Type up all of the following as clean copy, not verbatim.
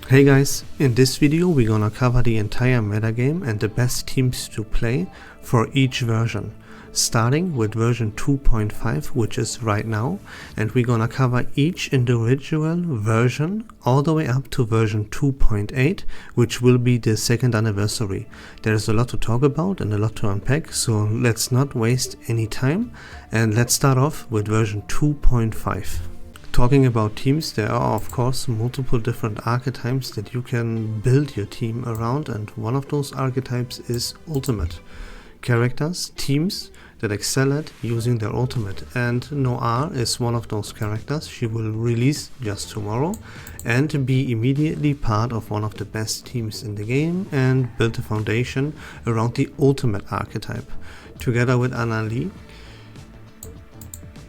Hey guys, in this video we're gonna cover the entire metagame and the best teams to play for each version, starting with version 2.5, which is right now, and we're gonna cover each individual version all the way up to version 2.8, which will be the second anniversary. There's a lot to talk about and a lot to unpack, so let's not waste any time and let's start off with version 2.5. Talking about teams, there are of course multiple different archetypes that you can build your team around, and one of those archetypes is ultimate. Characters, teams that excel at using their ultimate, and Noir is one of those characters. She will release just tomorrow and be immediately part of one of the best teams in the game and build a foundation around the ultimate archetype. Together with Anali,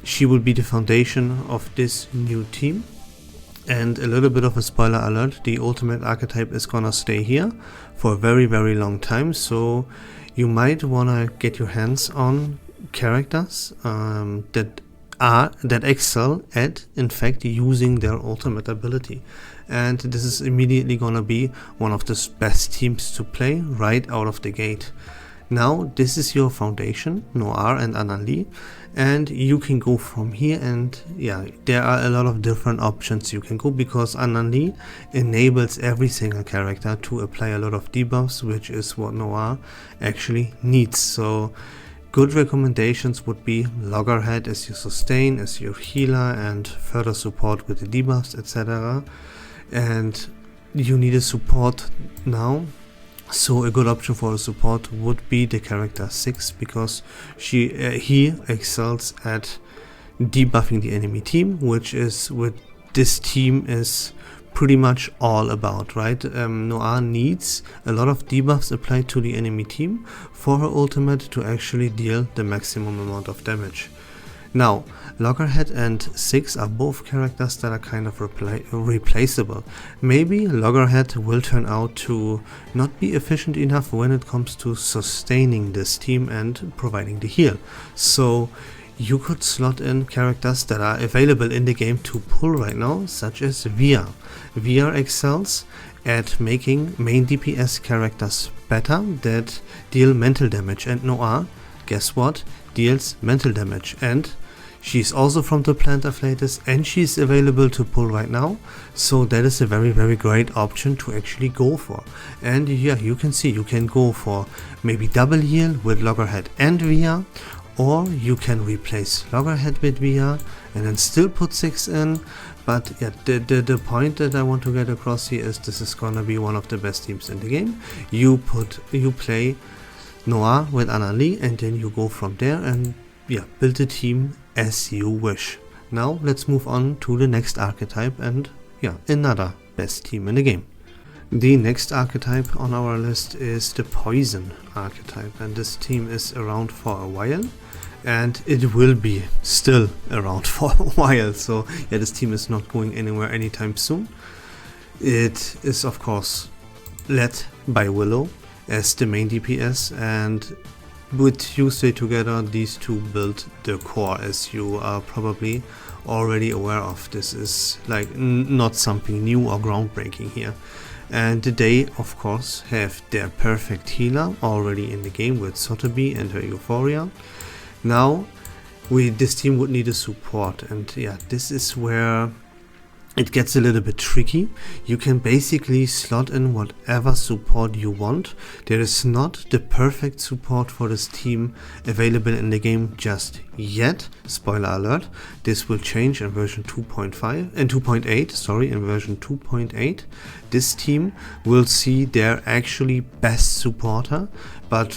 she will be the foundation of this new team. And a little bit of a spoiler alert, the ultimate archetype is gonna stay here for a very long time, so you might wanna get your hands on characters that excel at in fact using their ultimate ability, and this is immediately gonna be one of the best teams to play right out of the gate. Now this is your foundation, Noir and Anali, and you can go from here, and yeah, there are a lot of different options you can go, because Anali enables every single character to apply a lot of debuffs, which is what Noir actually needs. So good recommendations would be Loggerhead as your sustain, as your healer, and further support with the debuffs, etc. And you need a support now. So a good option for a support would be the character 6, because he excels at debuffing the enemy team, which is what this team is pretty much all about, right? Noir needs a lot of debuffs applied to the enemy team for her ultimate to actually deal the maximum amount of damage. Now, Loggerhead and 6 are both characters that are kind of replaceable. Maybe Loggerhead will turn out to not be efficient enough when it comes to sustaining this team and providing the heal. So you could slot in characters that are available in the game to pull right now, such as VR. VR excels at making main DPS characters better that deal mental damage, and Noir, guess what, deals mental damage, and she's also from the plant Afflatus and she's available to pull right now, so that is a very great option to actually go for. And yeah, you can see you can go for maybe double heal with Loggerhead and VR, or you can replace Loggerhead with VR and then still put 6 in. But yeah, the point that I want to get across here is this is gonna be one of the best teams in the game. You play Noir with Anali, and then you go from there and yeah, build a team as you wish. Now let's move on to the next archetype, and yeah, another best team in the game. The next archetype on our list is the Poison archetype, and this team is around for a while, and it will be still around for a while. So yeah, this team is not going anywhere anytime soon. It is of course led by Willow as the main DPS, and with Tuesday together, these two build the core, as you are probably already aware of. This is like not something new or groundbreaking here. And they of course have their perfect healer already in the game with Sotheby and her Euphoria. Now this team would need a support, and yeah, this is where it gets a little bit tricky. You can basically slot in whatever support you want. There is not the perfect support for this team available in the game just yet. Spoiler alert, this will change in version 2.5 and 2.8, sorry, in version 2.8. This team will see their actually best supporter, but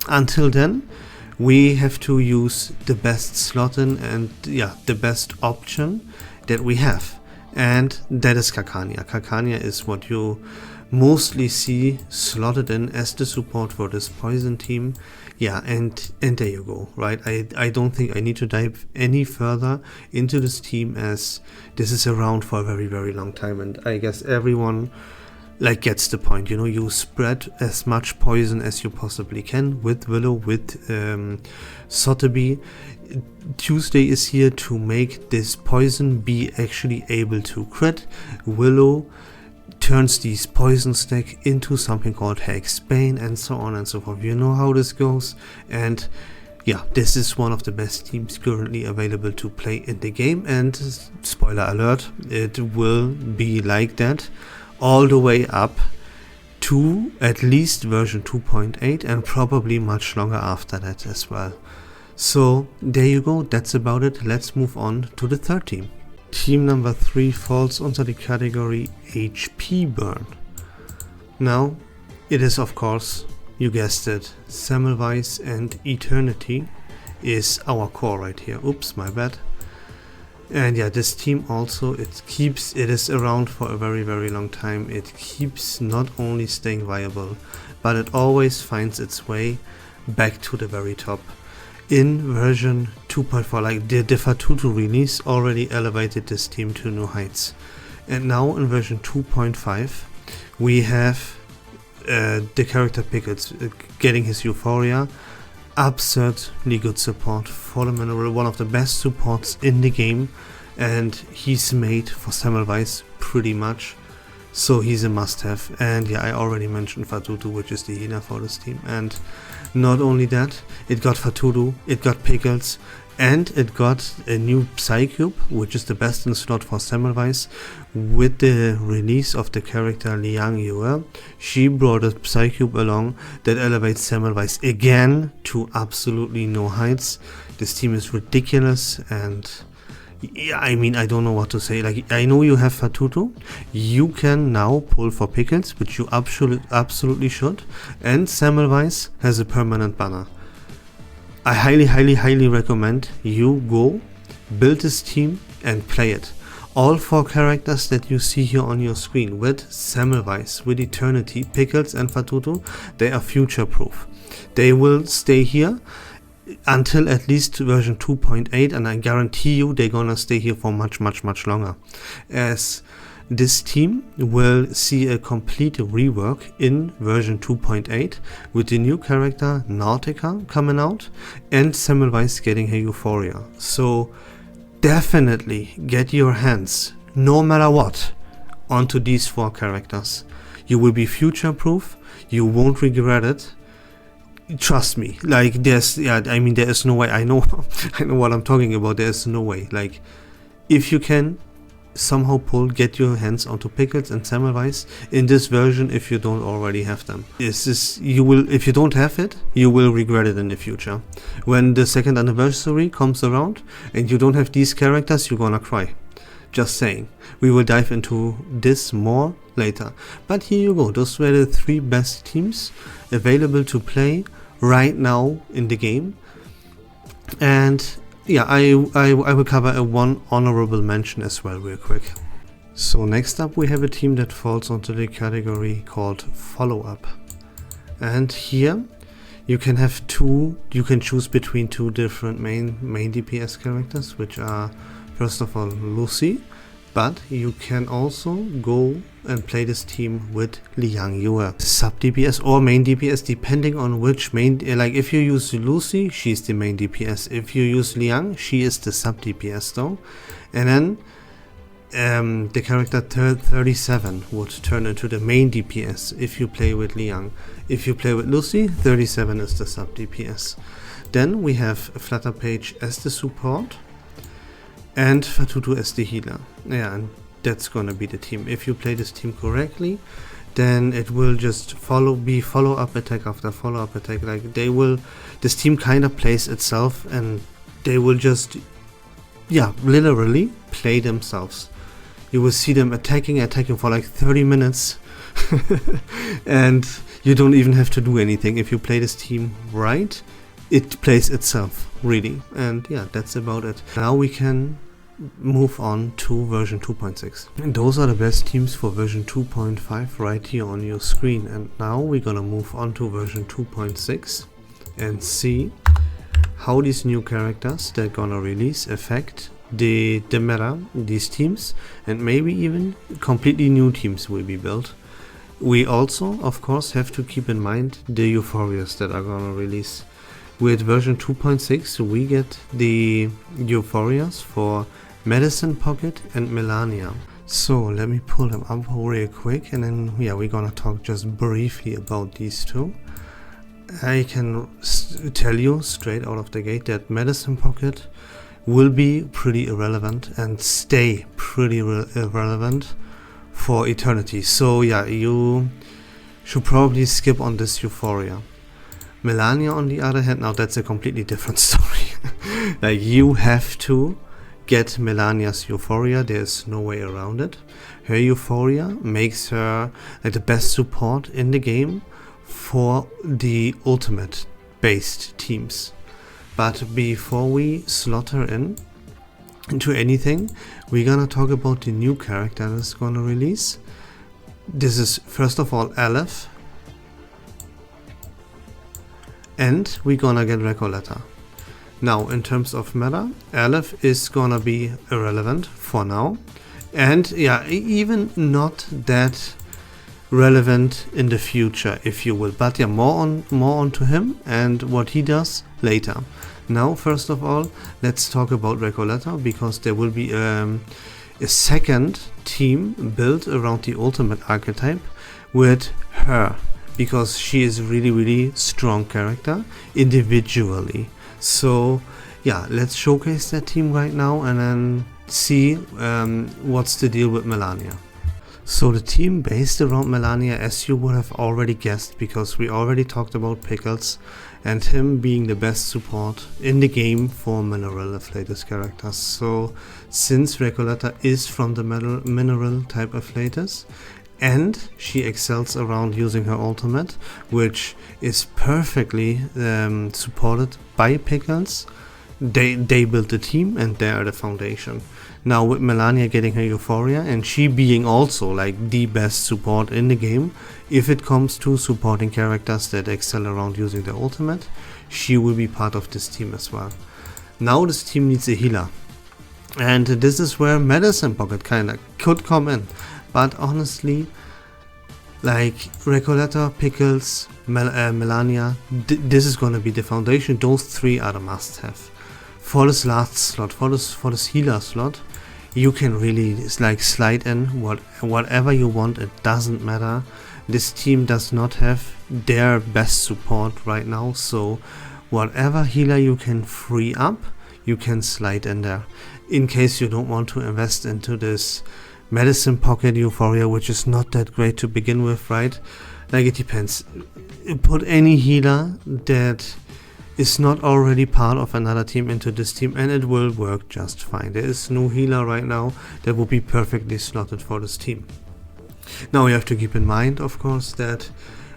until then we have to use the best slot in, and yeah, the best option that we have, and that is Carcania. Carcania is what you mostly see slotted in as the support for this Poison team. Yeah, and there you go, right? I don't think I need to dive any further into this team, as this is around for a very long time, and I guess everyone like gets the point. You know, you spread as much poison as you possibly can with Willow, with Sotheby. Tuesday is here to make this poison be actually able to crit. Willow turns these poison stack into something called Hexbane and so on and so forth. You know how this goes, and yeah, this is one of the best teams currently available to play in the game, and spoiler alert, it will be like that all the way up to at least version 2.8 and probably much longer after that as well. So there you go, that's about it. Let's move on to the third team. Team number 3 falls under the category HP burn. Now, it is of course, you guessed it, Semmelweis and Eternity is our core right here. Oops, my bad. And yeah, this team also, it is around for a very long time. It keeps not only staying viable, but it always finds its way back to the very top. In version 2.4, like the Fatutu release already elevated this team to new heights. And now in version 2.5, we have the character Pickles getting his Euphoria. Absurdly good support for the mineral, one of the best supports in the game, and he's made for Semmelweis pretty much, so he's a must-have. And yeah, I already mentioned Fatutu, which is the healer for this team, and not only that, it got Fatutu, it got Pickles, and it got a new Psycube, which is the best in slot for Semmelweis. With the release of the character Liang Yue, she brought a Psycube along that elevates Semmelweis again to absolutely no heights. This team is ridiculous, and yeah, I mean, I don't know what to say. Like, I know you have Fatutu, you can now pull for Pickles, which you absolutely should, and Semmelweis has a permanent banner. I highly recommend you go build this team and play it. All 4 characters that you see here on your screen, with Semmelweis, with Eternity, Pickles and Fatutu, they are future proof. They will stay here until at least version 2.8, and I guarantee you they're gonna stay here for much longer, as this team will see a complete rework in version 2.8 with the new character Nautica coming out and Semmelweis getting her Euphoria. So definitely get your hands, no matter what, onto these 4 characters. You will be future proof, you won't regret it. Trust me, like there is no way. I know what I'm talking about. There's no way. Like, if you can somehow get your hands onto Pickles and Semmelweis in this version, if you don't already have them, if you don't have it, you will regret it in the future. When the 2nd anniversary comes around and you don't have these characters, you're gonna cry. Just saying. We will dive into this more later. But here you go. Those were the 3 best teams available to play right now in the game. And yeah, I will cover one honorable mention as well real quick. So next up we have a team that falls onto the category called follow-up. And here you can choose between 2 different main DPS characters, which are first of all Lucy, but you can also go and play this team with Liang Yue, sub DPS or main DPS, depending on which main. Like, if you use Lucy, she's the main DPS. If you use Liang, she is the sub DPS though. And then the character 37 would turn into the main DPS if you play with Liang. If you play with Lucy, 37 is the sub DPS. Then we have Flutterpage as the support and Fatutu as the healer. Yeah, and that's gonna be the team. If you play this team correctly, then it will just be follow-up attack after follow-up attack. Like, this team kind of plays itself, and they will just, yeah, literally play themselves. You will see them attacking for like 30 minutes and you don't even have to do anything. If you play this team right, it plays itself, really. And yeah, that's about it. Now we can move on to version 2.6. And those are the best teams for version 2.5 right here on your screen. And now we're gonna move on to version 2.6 and see how these new characters they're gonna release affect the meta, these teams, and maybe even completely new teams will be built. We also, of course, have to keep in mind the Euphorias that are gonna release. With version 2.6 we get the Euphorias for Medicine Pocket and Melania. So let me pull them up real quick, and then yeah, we're gonna talk just briefly about these two. I can tell you straight out of the gate that Medicine Pocket will be pretty irrelevant and stay pretty irrelevant for eternity. So yeah, you should probably skip on this Euphoria. Melania on the other hand, now that's a completely different story. Like, you have to get Melania's Euphoria, there's no way around it. Her Euphoria makes her like the best support in the game for the ultimate based teams. But before we slot her into anything, we're gonna talk about the new character that's gonna release. This is first of all Aleph, and we're gonna get Recoleta. Now, in terms of meta, Aleph is gonna be irrelevant for now, and yeah, even not that relevant in the future, if you will. But yeah, more on to him and what he does later. Now, first of all, let's talk about Recoleta, because there will be a second team built around the ultimate archetype with her, because she is really strong character individually. So yeah, let's showcase that team right now and then see what's the deal with Melania. So the team based around Melania, as you would have already guessed, because we already talked about Pickles and him being the best support in the game for mineral afflatus characters. So since Recoleta is from the mineral type afflatus, and she excels around using her ultimate, which is perfectly supported by Pickles, they built the team and they are the foundation. Now with Melania getting her Euphoria and she being also like the best support in the game, if it comes to supporting characters that excel around using their ultimate, she will be part of this team as well. Now this team needs a healer, and this is where Medicine Pocket kinda could come in. But honestly, like Recoleta, Pickles, Melania, this is gonna be the foundation. Those three are the must-have. For this last slot, for this healer slot, you can really like slide in whatever you want. It doesn't matter. This team does not have their best support right now, so whatever healer you can free up, you can slide in there. In case you don't want to invest into this Medicine Pocket Euphoria, which is not that great to begin with, right? Like, it depends. Put any healer that is not already part of another team into this team and it will work just fine. There is no healer right now that would be perfectly slotted for this team. Now you have to keep in mind, of course, that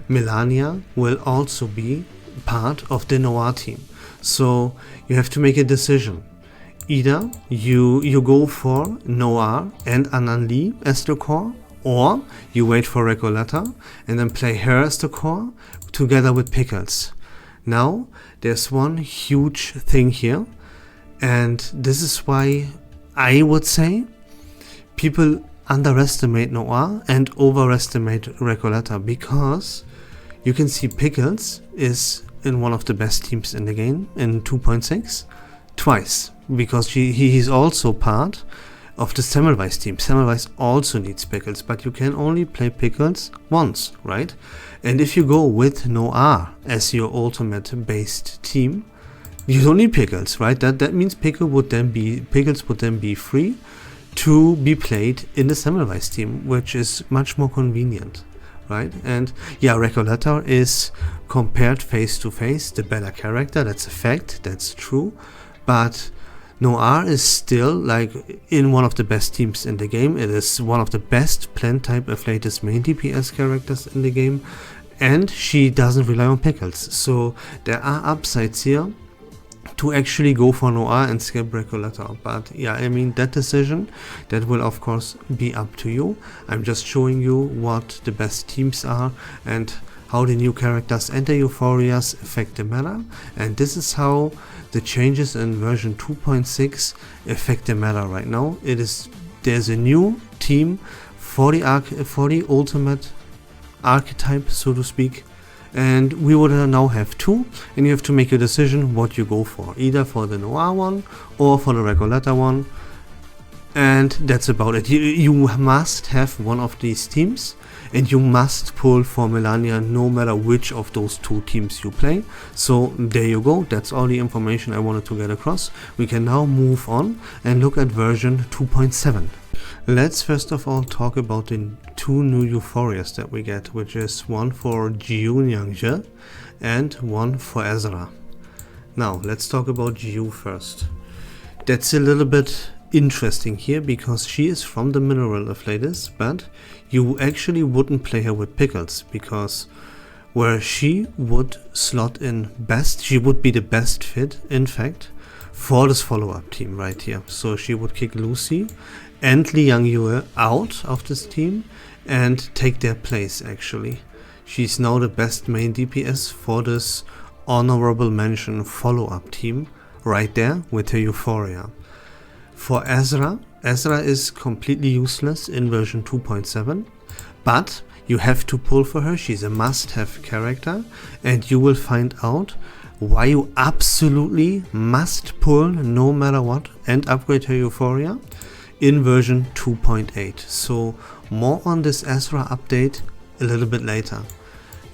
Melania will also be part of the Noir team. So you have to make a decision. Either you go for Noir and Ananli as the core, or you wait for Recoleta and then play her as the core together with Pickles. Now there's one huge thing here, and this is why I would say people underestimate Noir and overestimate Recoleta, because you can see Pickles is in one of the best teams in the game in 2.6 twice, because he's also part of the Semmelweis team. Semmelweis also needs Pickles, but you can only play Pickles once, right? And if you go with Noir as your ultimate based team, you don't need Pickles, right? That means Pickles would then be free to be played in the Semmelweis team, which is much more convenient, right? And yeah, Recoleta is, compared face to face, the better character. That's a fact, that's true. But Noir is still like in one of the best teams in the game. It is one of the best plant type afflatus main DPS characters in the game, and she doesn't rely on Pickles. So there are upsides here to actually go for Noir and skip Recoleta. But yeah, I mean, that decision, that will of course be up to you. I'm just showing you what the best teams are and how the new characters and the Euphorias affect the meta, and this is how the changes in version 2.6 affect the meta right now. There's a new team for the ultimate archetype, so to speak, and we would now have two, and you have to make a decision what you go for, either for the Noir one or for the Recoleta one. And that's about it. You must have one of these teams, and you must pull for Melania no matter which of those two teams you play. So there you go, that's all the information I wanted to get across. We can now move on and look at version 2.7. Let's first of all talk about the two new Euphorias that we get, which is one for Jiunyangje and one for Ezra. Now let's talk Jiu first. That's a little bit interesting here because she is from the mineral of Ladies, but you actually wouldn't play her with Pickles, because where she would slot in best, she would be the best fit, in fact, for this follow-up team right here. So she would kick Lucy and Liang Yue out of this team and take their place actually. She's now the best main DPS for this honorable mention follow-up team right there with her Euphoria. For Ezra is completely useless in version 2.7, but you have to pull for her. She's a must-have character, and you will find out why you absolutely must pull no matter what and upgrade her Euphoria in version 2.8. So more on this Ezra update a little bit later.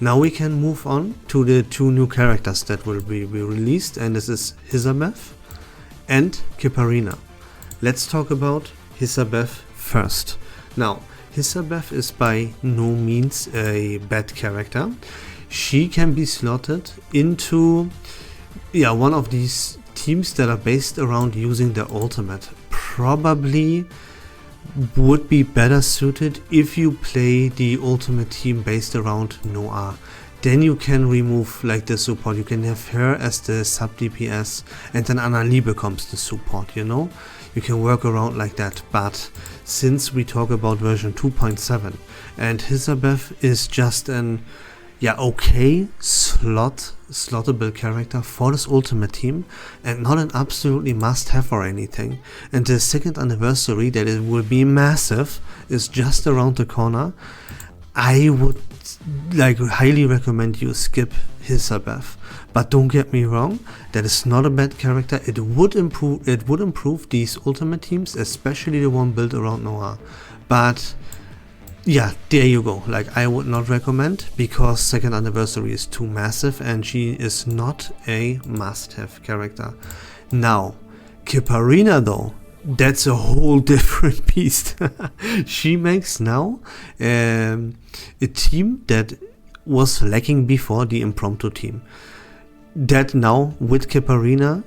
Now we can move on to the two new characters that will be released, and this is Hisabeth and Kiparina. Let's talk about Hisabeth first. Now, Hisabeth is by no means a bad character. She can be slotted into one of these teams that are based around using their ultimate. Probably would be better suited if you play the ultimate team based around Noah. Then you can remove like the support. You can have her as the sub DPS and then Anali becomes the support, you know? You can work around like that. But since we talk about version 2.7 and Hisabeth is just an okay slottable character for this ultimate team and not an absolutely must have or anything. And the second anniversary that it will be massive is just around the corner. I would highly recommend you skip Hisabeth, but don't get me wrong, that is not a bad character. It would improve these ultimate teams, especially the one built around Noah. But yeah, there you go. I would not recommend, because second anniversary is too massive and she is not a must-have character. Now, Kiparina though, that's a whole different beast. She makes now a team that was lacking before, the impromptu team, that now with Kiparina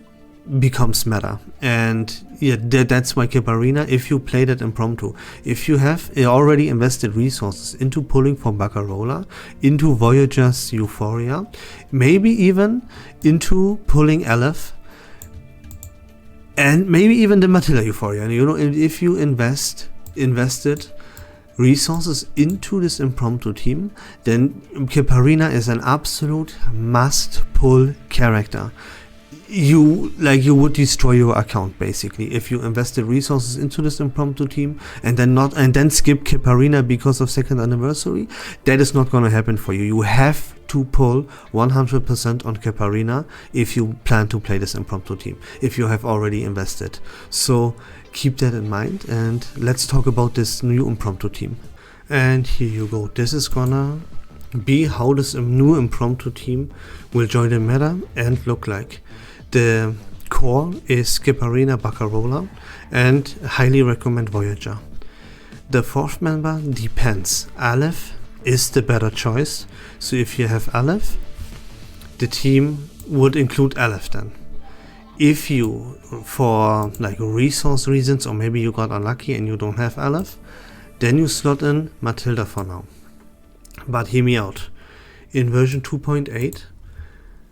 becomes meta. And that's why Kiparina, if you play that impromptu, if you have already invested resources into pulling for Baccarola, into Voyager's Euphoria, maybe even into pulling Aleph, and maybe even the Matilda Euphoria, and if you invested resources into this impromptu team, then Kiparina is an absolute must pull character. You would destroy your account basically if you invested resources into this impromptu team and then skip Kiparina because of second anniversary. That is not gonna happen for you. You have to pull 100% on Kiparina if you plan to play this impromptu team, if you have already invested. So keep that in mind, and let's talk about this new impromptu team. And here you go. This is gonna be how this new impromptu team will join the meta and look like. The core is Kiparina, Baccarola, and highly recommend Voyager. The fourth member depends. Aleph is the better choice. So if you have Aleph, the team would include Aleph then. If you, for resource reasons, or maybe you got unlucky and you don't have Aleph, then you slot in Matilda for now. But hear me out. In version 2.8,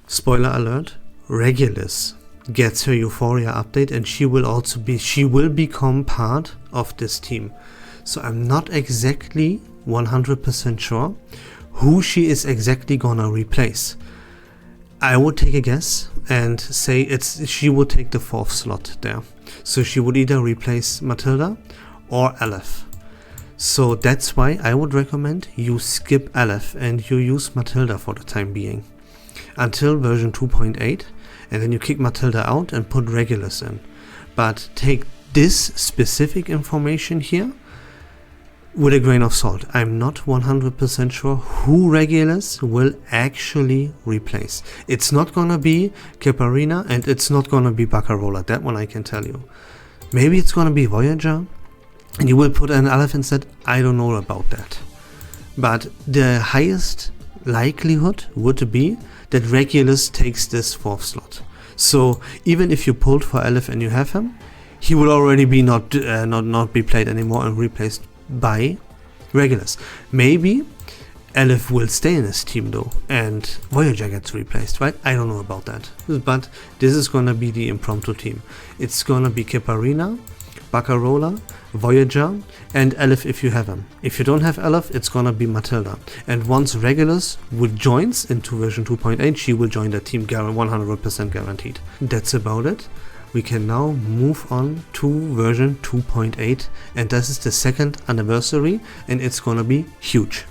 spoiler alert, Regulus gets her Euphoria update, and she will become part of this team. So I'm not exactly 100% sure who she is exactly gonna replace. I would take a guess and say she would take the fourth slot there. So she would either replace Matilda or Aleph. So that's why I would recommend you skip Aleph and you use Matilda for the time being until version 2.8, and then you kick Matilda out and put Regulus in. But take this specific information here with a grain of salt. I'm not 100% sure who Regulus will actually replace. It's not gonna be Caparina and it's not gonna be Baccarola, that one I can tell you. Maybe it's gonna be Voyager and you will put an Aleph instead. I don't know about that. But the highest likelihood would be that Regulus takes this 4th slot. So even if you pulled for Aleph and you have him, he will already be not be played anymore and replaced by Regulus. Maybe Aleph will stay in his team though and Voyager gets replaced, right? I don't know about that. But this is gonna be the impromptu team. It's gonna be Caparina, Baccarola, Voyager and Aleph if you have him. If you don't have Aleph, it's gonna be Matilda. And once Regulus joins into version 2.8, she will join the team 100% guaranteed. That's about it. We can now move on to version 2.8 and this is the 2nd anniversary and it's gonna be huge.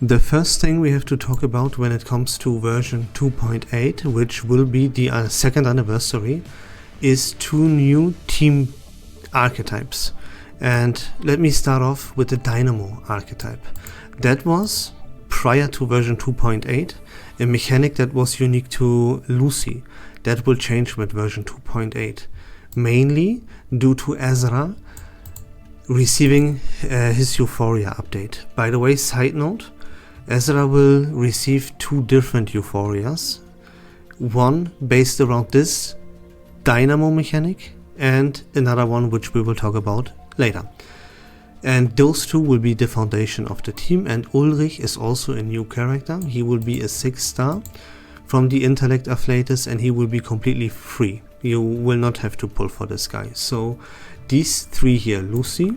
The first thing we have to talk about when it comes to version 2.8, which will be the 2nd anniversary, is 2 new team archetypes. And let me start off with the Dynamo archetype. That was, prior to version 2.8, a mechanic that was unique to Lucy. That will change with version 2.8, mainly due to Ezra receiving his Euphoria update. By the way, side note, Ezra will receive 2 different Euphorias, one based around this Dynamo mechanic and another one which we will talk about later. And those 2 will be the foundation of the team, and Ulrich is also a new character. He will be a 6-star from the Intellect Afflatus and he will be completely free. You will not have to pull for this guy. So these 3 here, Lucy,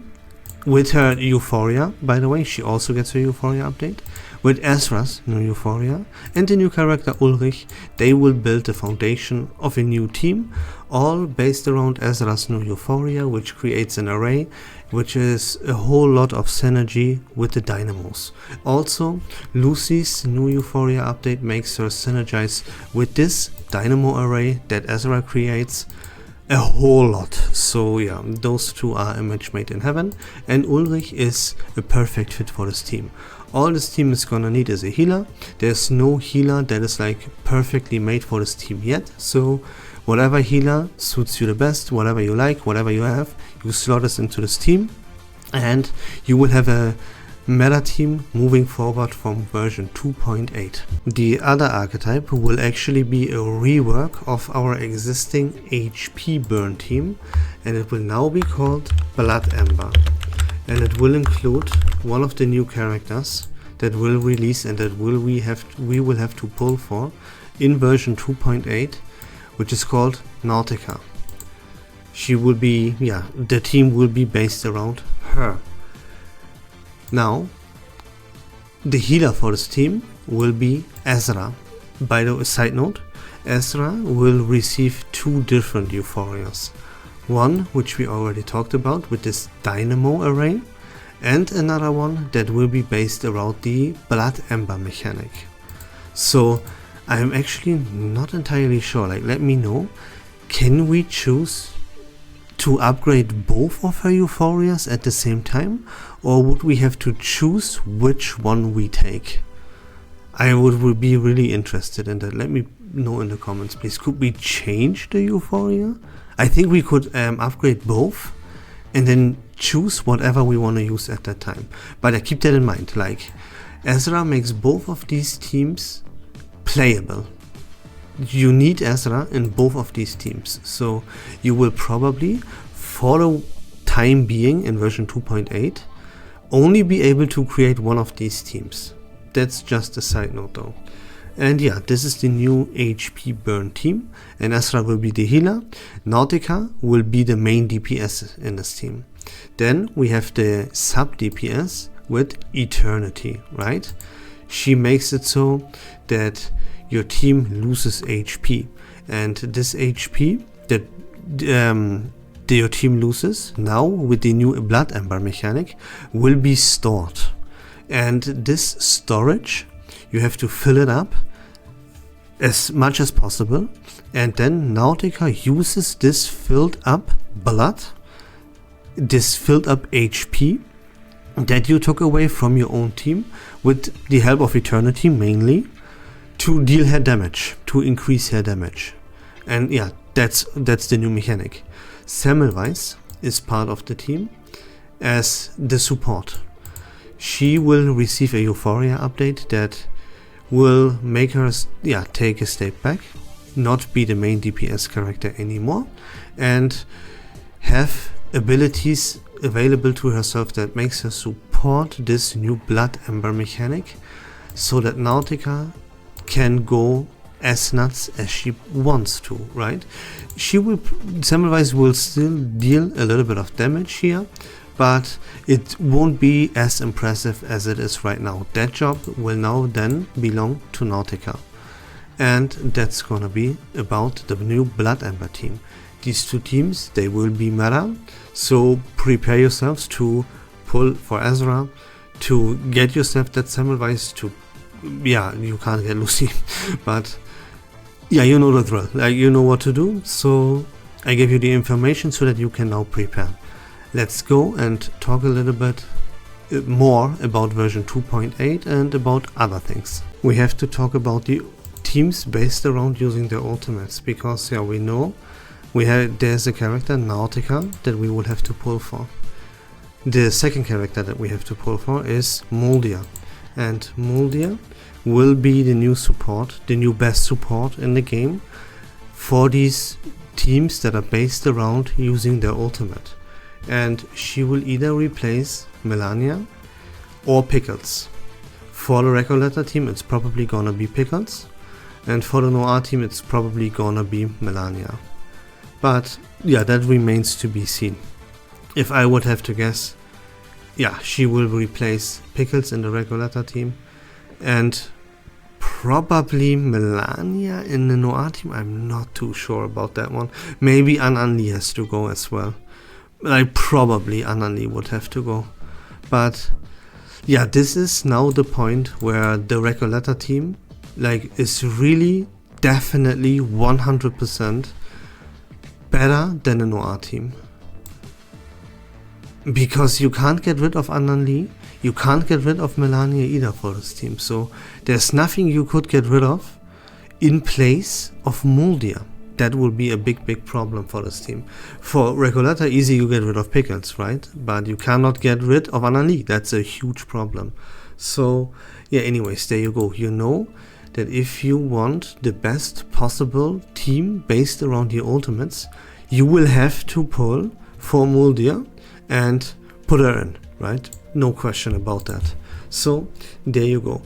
with her Euphoria, by the way, she also gets her Euphoria update, with Ezra's new Euphoria and the new character Ulrich, they will build the foundation of a new team, all based around Ezra's new Euphoria, which creates an array, which is a whole lot of synergy with the Dynamos. Also, Lucy's new Euphoria update makes her synergize with this Dynamo array that Ezra creates a whole lot. So yeah, those 2 are a match made in heaven, and Ulrich is a perfect fit for this team. All this team is gonna need is a healer. There's no healer that is like perfectly made for this team yet, so whatever healer suits you the best, whatever you like, whatever you have, you slot this into this team and you will have a meta team moving forward from version 2.8. The other archetype will actually be a rework of our existing HP burn team and it will now be called Blood Ember. And it will include one of the new characters that will release and that we will have to pull for in version 2.8, which is called Nautica. She will be, the team will be based around her. Now, the healer for this team will be Ezra. By the side note, Ezra will receive 2 different Euphorias. One which we already talked about with this Dynamo array, and another one that will be based around the Blood Ember mechanic. So I am actually not entirely sure, like let me know, can we choose to upgrade both of her Euphorias at the same time, or would we have to choose which one we take? I would be really interested in that. Let me know in the comments please. Could we change the Euphoria? I think we could upgrade both and then choose whatever we want to use at that time. But I keep that in mind, like Ezra makes both of these teams playable. You need Ezra in both of these teams, so you will probably, for the time being in version 2.8, only be able to create one of these teams. That's just a side note though. And yeah, this is the new HP burn team, and Ezra will be the healer. Nautica will be the main DPS in this team. Then we have the sub DPS with Eternity, right? She makes it so that your team loses HP, and this HP that your team loses now with the new Blood Ember mechanic will be stored, and this storage you have to fill it up as much as possible, and then Nautica uses this filled up blood this filled up HP that you took away from your own team with the help of Eternity mainly to deal her damage, to increase her damage. And yeah, that's the new mechanic. Semise is part of the team as the support. She will receive a Euphoria update that will make her take a step back, not be the main DPS character anymore, and have abilities available to herself that makes her support this new Blood Ember mechanic, so that Nautica can go as nuts as she wants to, right? Semise will still deal a little bit of damage here, but it won't be as impressive as it is right now. That job will now then belong to Nautica. And that's gonna be about the new Blood Ember team. These two teams, they will be meta, so prepare yourselves to pull for Ezra, to get yourself that Semise, to, yeah, you can't get Lucy, but yeah, you know the drill, like, you know what to do, so I give you the information so that you can now prepare. Let's go and talk a little bit more about version 2.8 and about other things. We have to talk about the teams based around using their ultimates, because yeah, we know there's a character, Nautica, that we will have to pull for. The second character that we have to pull for is Moldia, and Moldia will be the new support, the new best support in the game for these teams that are based around using their ultimate. And she will either replace Melania or Pickles. For the Recoleta team, it's probably gonna be Pickles, and for the Noir team, it's probably gonna be Melania. But yeah, that remains to be seen. If I would have to guess, yeah, she will replace Pickles in the Recoleta team, and probably Melania in the Noir team. I'm not too sure about that one. Maybe Ananli has to go as well. Like, probably Ananli would have to go. But yeah, this is now the point where the Recoleta team is really definitely 100% better than the Noir team. Because you can't get rid of Ananli, you can't get rid of Melania either for this team. So there's nothing you could get rid of in place of Moldia. That will be a big problem for this team. For Recoleta, easy, you get rid of Pickles, right? But you cannot get rid of Ananli. That's a huge problem. So yeah, anyways, there you go. You know that if you want the best possible team based around your ultimates, you will have to pull for Moldia and put her in, right? No question about that. So there you go.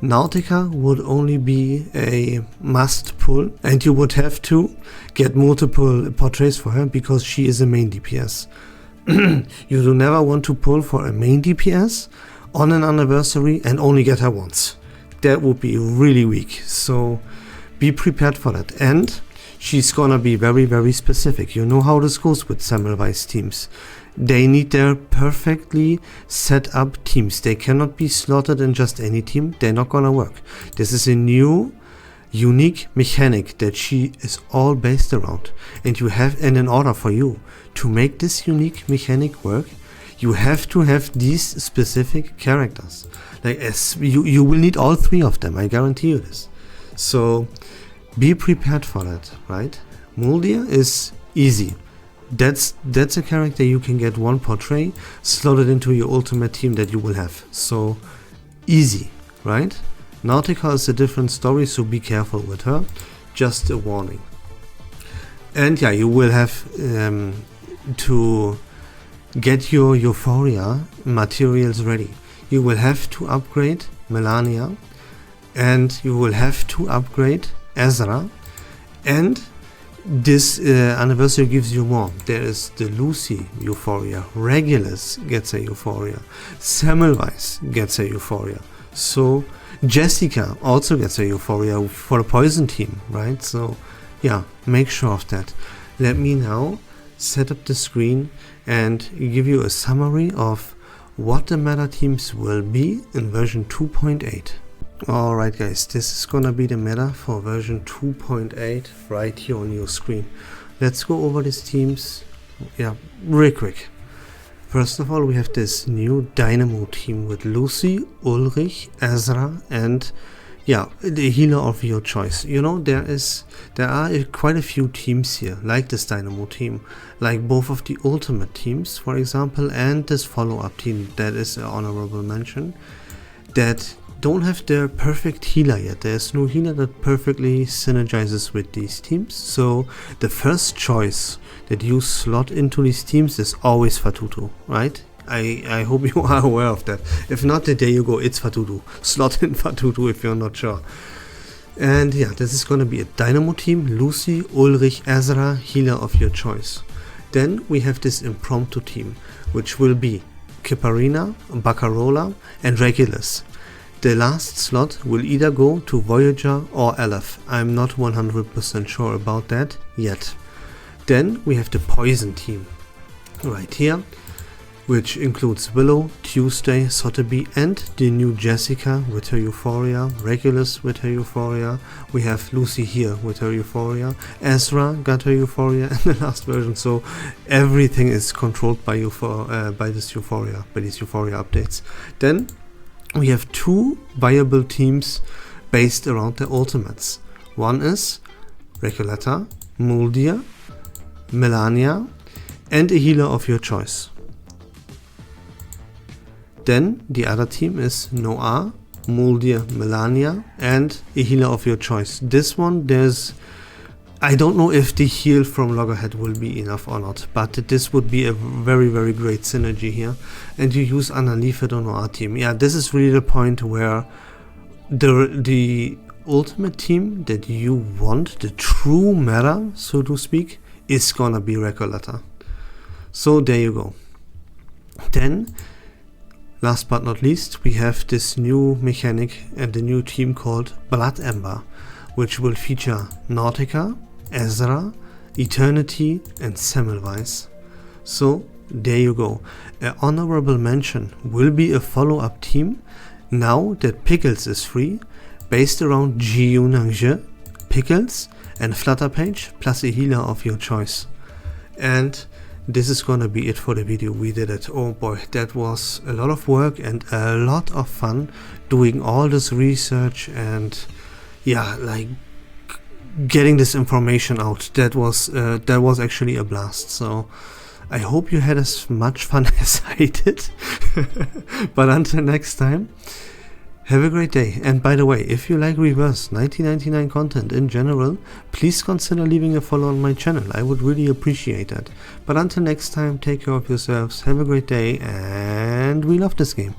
Nautica would only be a must pull, and you would have to get multiple portraits for her because she is a main DPS. You do never want to pull for a main DPS on an anniversary and only get her once. That would be really weak, so be prepared for that. And she's gonna be very specific. You know how this goes with Semise teams. They need their perfectly set up teams. They cannot be slotted in just any team. They're not gonna work. This is a new, unique mechanic that she is all based around. And in order for you to make this unique mechanic work, you have to have these specific characters. You will need all three of them, I guarantee you this. So be prepared for that, right? Moldia is easy. That's a character you can get one portrait slotted into your ultimate team that you will have. So easy, right? Nautica is a different story, so be careful with her. Just a warning. And yeah, you will have to get your Euphoria materials ready. You will have to upgrade Melania, and you will have to upgrade Ezra, and this anniversary gives you more. There is the Lucy Euphoria, Regulus gets a Euphoria, Semmelweis gets a Euphoria, so Jessica also gets a Euphoria for the Poison team, right? So yeah, make sure of that. Let me now set up the screen and give you a summary of what the meta teams will be in version 2.8. Alright guys, this is gonna be the meta for version 2.8 right here on your screen. Let's go over these teams, yeah, real quick. First of all, we have this new Dynamo team with Lucy, Ulrich, Ezra, and yeah, the healer of your choice. You know, there are quite a few teams here, like this Dynamo team, like both of the ultimate teams, for example, and this follow-up team that is an honorable mention, that don't have their perfect healer yet. There's no healer that perfectly synergizes with these teams. So the first choice that you slot into these teams is always Fatutu, right? I hope you are aware of that. If not, the day you go, it's Fatutu. Slot in Fatutu if you're not sure. And yeah, this is gonna be a Dynamo team, Lucy, Ulrich, Ezra, healer of your choice. Then we have this impromptu team, which will be Kiparina, Baccarola, and Regulus. The last slot will either go to Voyager or Aleph. I'm not 100% sure about that yet. Then we have the Poison team right here, which includes Willow, Tuesday, Sotheby, and the new Jessica with her Euphoria, Regulus with her Euphoria. We have Lucy here with her Euphoria, Ezra got her Euphoria in the last version, so everything is controlled by these Euphoria updates. Then we have two viable teams based around the ultimates. One is Recoleta, Moldia, Melania, and a healer of your choice. Then the other team is Noah, Moldia, Melania, and a healer of your choice. This one, I don't know if the heal from Loggerhead will be enough or not, but this would be a very, very great synergy here. And you use Annalifed on our team. Yeah, this is really the point where the ultimate team that you want, the true meta, so to speak, is gonna be Recoleta. So there you go. Then, last but not least, we have this new mechanic and the new team called Blood Ember, which will feature Nautica, Ezra, Eternity, and Semmelweis. So there you go. An honorable mention will be a follow-up team now that Pickles is free, based around Jiunangje, Pickles, and Flutterpage, plus a healer of your choice. And this is gonna be it for the video. We did it. Oh boy, that was a lot of work and a lot of fun doing all this research and yeah, like getting this information out. That was actually a blast. So I hope you had as much fun as I did. But until next time, have a great day. And by the way, if you like Reverse1999 content in general, please consider leaving a follow on my channel. I would really appreciate that. But until next time, take care of yourselves, have a great day, and we love this game.